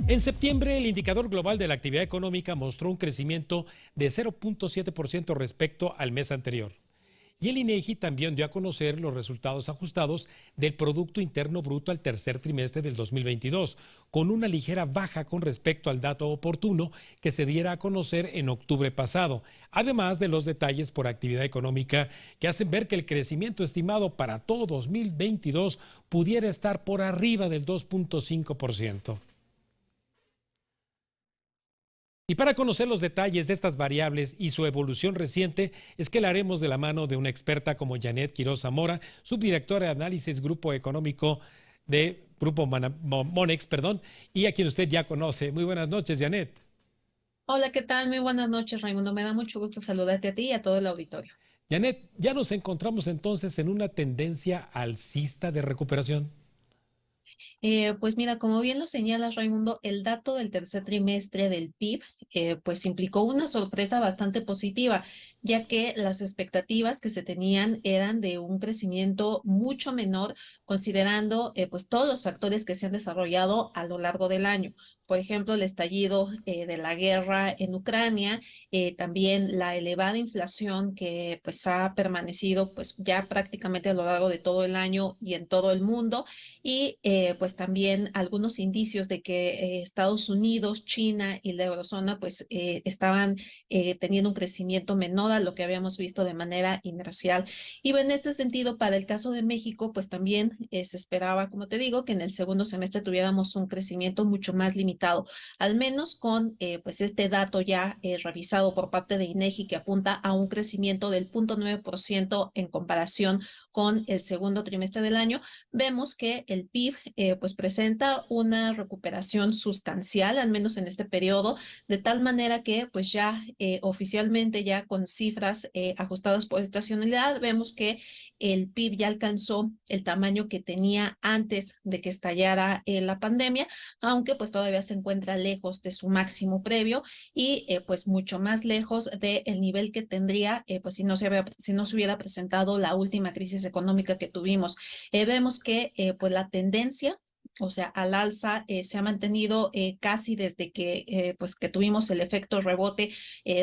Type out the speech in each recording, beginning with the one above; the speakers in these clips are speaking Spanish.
En septiembre, el indicador global de la actividad económica mostró un crecimiento de 0.7% respecto al mes anterior. Y el INEGI también dio a conocer los resultados ajustados del Producto Interno Bruto al tercer trimestre del 2022, con una ligera baja con respecto al dato oportuno que se diera a conocer en octubre pasado, además de los detalles por actividad económica que hacen ver que el crecimiento estimado para todo 2022 pudiera estar por arriba del 2.5%. Y para conocer los detalles de estas variables y su evolución reciente, es que la haremos de la mano de una experta como Janet Quiroz Zamora, subdirectora de análisis Grupo Económico de Grupo Monex, y a quien usted ya conoce. Muy buenas noches, Janet. Hola, ¿qué tal? Muy buenas noches, Raimundo. Me da mucho gusto saludarte a ti y a todo el auditorio. Janet, ya nos encontramos entonces en una tendencia alcista de recuperación. Pues mira, como bien lo señalas, Raimundo, el dato del tercer trimestre del PIB, pues implicó una sorpresa bastante positiva, ya que las expectativas que se tenían eran de un crecimiento mucho menor, considerando pues todos los factores que se han desarrollado a lo largo del año. Por ejemplo, el estallido de la guerra en Ucrania, también la elevada inflación que pues ha permanecido pues ya prácticamente a lo largo de todo el año y en todo el mundo y pues también algunos indicios de que Estados Unidos, China y la eurozona pues estaban teniendo un crecimiento menor a lo que habíamos visto de manera inercial. Y bueno, en este sentido, para el caso de México, pues también se esperaba, como te digo, que en el segundo semestre tuviéramos un crecimiento mucho más limitado, al menos con pues este dato ya revisado por parte de INEGI que apunta a un crecimiento del 0.9% en comparación con el segundo trimestre del año. Vemos que el PIB pues presenta una recuperación sustancial, al menos en este periodo, de tal manera que pues ya oficialmente ya con cifras ajustadas por estacionalidad, vemos que el PIB ya alcanzó el tamaño que tenía antes de que estallara la pandemia, aunque pues todavía se encuentra lejos de su máximo previo y pues mucho más lejos del nivel que tendría pues si no se hubiera presentado la última crisis económica que tuvimos. Vemos que pues la tendencia, o sea, al alza se ha mantenido casi desde que pues que tuvimos el efecto rebote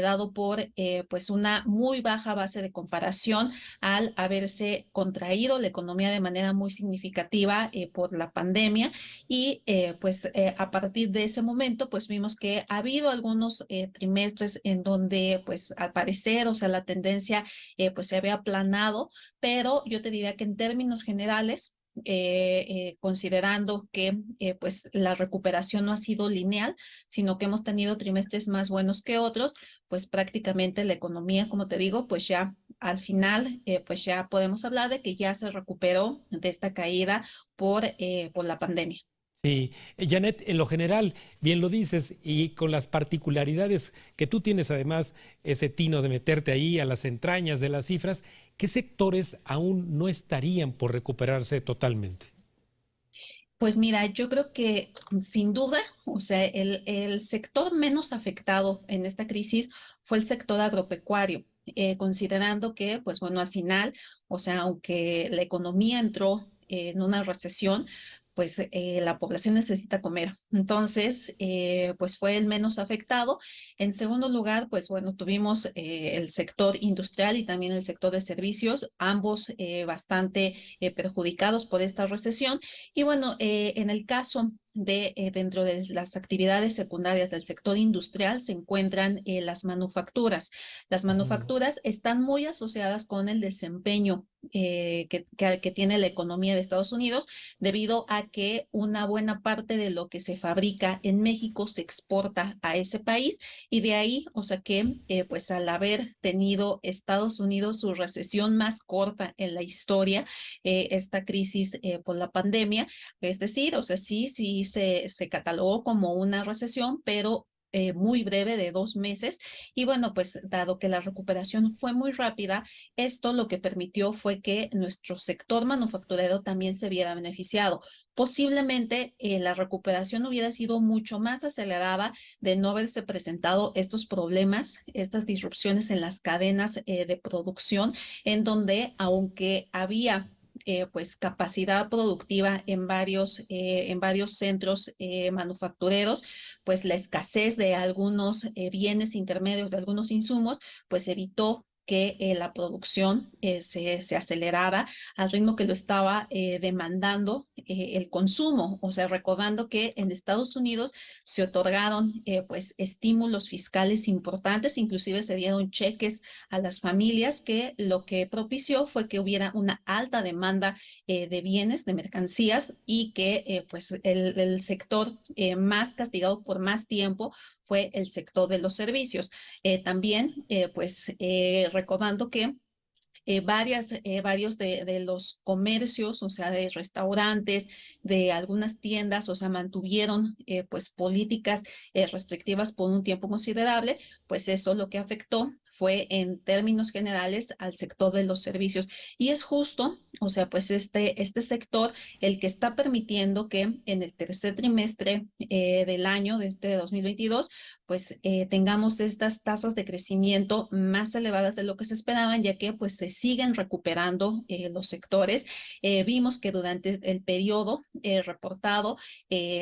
dado por pues una muy baja base de comparación al haberse contraído la economía de manera muy significativa por la pandemia y pues a partir de ese momento pues vimos que ha habido algunos trimestres en donde pues al parecer, o sea, la tendencia pues se había aplanado, pero yo te diría que en términos generales, considerando que pues la recuperación no ha sido lineal, sino que hemos tenido trimestres más buenos que otros, pues prácticamente la economía, como te digo, pues ya al final, pues ya podemos hablar de que ya se recuperó de esta caída por la pandemia. Sí, Janet, en lo general, bien lo dices, y con las particularidades que tú tienes, además, ese tino de meterte ahí a las entrañas de las cifras, ¿qué sectores aún no estarían por recuperarse totalmente? Pues mira, yo creo que sin duda, o sea, el sector menos afectado en esta crisis fue el sector agropecuario, considerando que, pues bueno, al final, o sea, aunque la economía entró en una recesión, pues la población necesita comer. Entonces, pues fue el menos afectado. En segundo lugar, pues bueno, tuvimos el sector industrial y también el sector de servicios, ambos bastante perjudicados por esta recesión. Y bueno, en el caso de dentro de las actividades secundarias del sector industrial se encuentran las manufacturas. Las Ujú. manufacturas están muy asociadas con el desempeño que tiene la economía de Estados Unidos, debido a que una buena parte de lo que se fabrica en México se exporta a ese país y de ahí, o sea que pues al haber tenido Estados Unidos su recesión más corta en la historia, esta crisis por la pandemia, es decir, o sea, sí se catalogó como una recesión, pero muy breve de 2 meses. Y bueno, pues dado que la recuperación fue muy rápida, esto lo que permitió fue que nuestro sector manufacturero también se viera beneficiado. Posiblemente la recuperación hubiera sido mucho más acelerada de no haberse presentado estos problemas, estas disrupciones en las cadenas de producción, en donde aunque había pues capacidad productiva en varios centros manufactureros, pues la escasez de algunos bienes intermedios, de algunos insumos, pues evitó que la producción se acelerara al ritmo que lo estaba demandando el consumo. O sea, recordando que en Estados Unidos se otorgaron pues estímulos fiscales importantes, inclusive se dieron cheques a las familias, que lo que propició fue que hubiera una alta demanda de bienes, de mercancías, y que pues el sector más castigado por más tiempo fue el sector de los servicios. También, recordando que varios de los comercios, o sea, de restaurantes, de algunas tiendas, o sea, mantuvieron pues políticas restrictivas por un tiempo considerable, pues eso lo que afectó fue en términos generales al sector de los servicios. Y es justo, o sea, pues este sector el que está permitiendo que en el tercer trimestre del año, de este 2022, pues tengamos estas tasas de crecimiento más elevadas de lo que se esperaban, ya que pues se siguen recuperando los sectores. Vimos que durante el periodo reportado,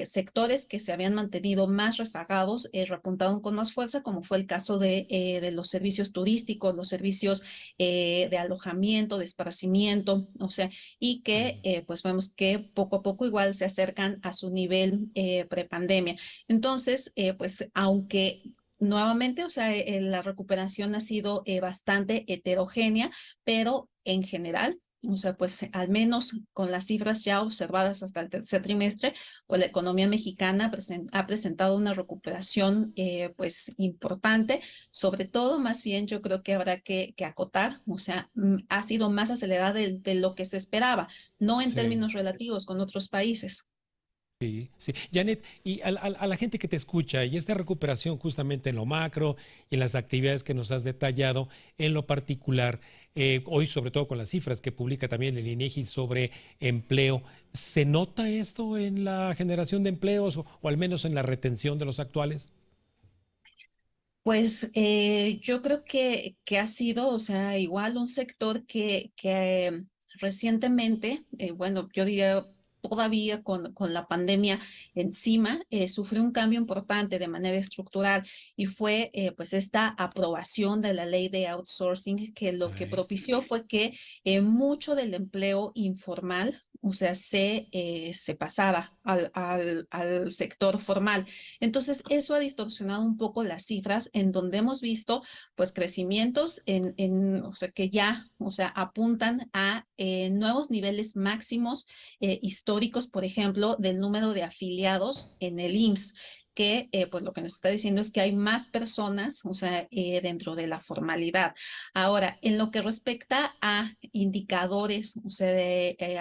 sectores que se habían mantenido más rezagados repuntaron con más fuerza, como fue el caso de los servicios turísticos, los servicios de alojamiento, de esparcimiento, o sea, y que pues vemos que poco a poco igual se acercan a su nivel prepandemia. Entonces, pues aunque nuevamente, o sea, la recuperación ha sido bastante heterogénea, pero en general, o sea, pues al menos con las cifras ya observadas hasta el tercer trimestre, pues la economía mexicana ha presentado una recuperación pues importante. Sobre todo, más bien, yo creo que habrá que acotar, o sea, ha sido más acelerada de lo que se esperaba, no en Sí. términos relativos con otros países. Sí, sí. Janet, y a la gente que te escucha, y esta recuperación justamente en lo macro y en las actividades que nos has detallado, en lo particular, hoy sobre todo con las cifras que publica también el INEGI sobre empleo, ¿se nota esto en la generación de empleos o al menos en la retención de los actuales? Pues yo creo que ha sido, o sea, igual un sector que recientemente, bueno, yo diría todavía con la pandemia encima, sufrió un cambio importante de manera estructural, y fue pues esta aprobación de la ley de outsourcing, que lo que Ay, propició fue que mucho del empleo informal, o sea, se pasara al sector formal. Entonces, eso ha distorsionado un poco las cifras, en donde hemos visto pues crecimientos o sea, que ya, o sea, apuntan a nuevos niveles máximos históricos, por ejemplo, del número de afiliados en el IMSS, que pues lo que nos está diciendo es que hay más personas, o sea, dentro de la formalidad. Ahora, en lo que respecta a indicadores, o sea,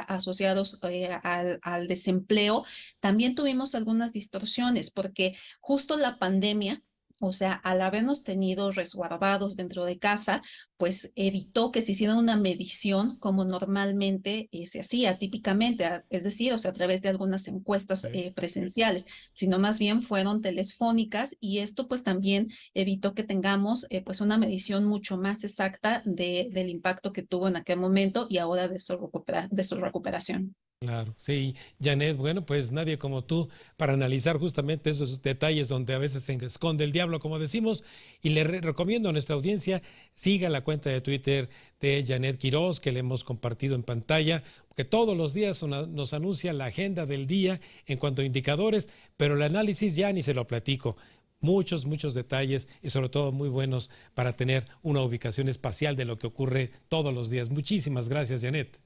asociados al desempleo, también tuvimos algunas distorsiones, porque justo la pandemia, o sea, al habernos tenido resguardados dentro de casa, pues evitó que se hiciera una medición como normalmente se hacía típicamente, es decir, o sea, a través de algunas encuestas sí. presenciales, sino más bien fueron telefónicas, y esto pues también evitó que tengamos pues una medición mucho más exacta del impacto que tuvo en aquel momento y ahora de su recuperación. Claro, sí, Janet, bueno, pues nadie como tú para analizar justamente esos detalles donde a veces se esconde el diablo, como decimos, y le recomiendo a nuestra audiencia, siga la cuenta de Twitter de Janet Quiroz, que le hemos compartido en pantalla, porque todos los días nos anuncia la agenda del día en cuanto a indicadores, pero el análisis ya ni se lo platico. Muchos, muchos detalles y sobre todo muy buenos para tener una ubicación espacial de lo que ocurre todos los días. Muchísimas gracias, Janet.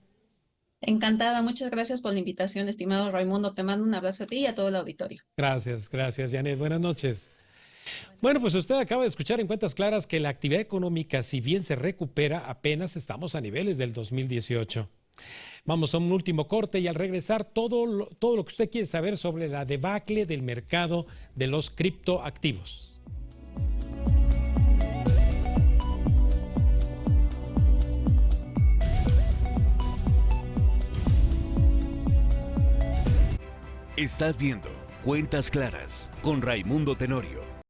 Encantada, muchas gracias por la invitación, estimado Raimundo. Te mando un abrazo a ti y a todo el auditorio. Gracias, gracias, Janet. Buenas noches. Bueno, pues usted acaba de escuchar en Cuentas Claras que la actividad económica, si bien se recupera, apenas estamos a niveles del 2018. Vamos a un último corte y al regresar todo lo que usted quiere saber sobre la debacle del mercado de los criptoactivos. Estás viendo Cuentas Claras con Raimundo Tenorio.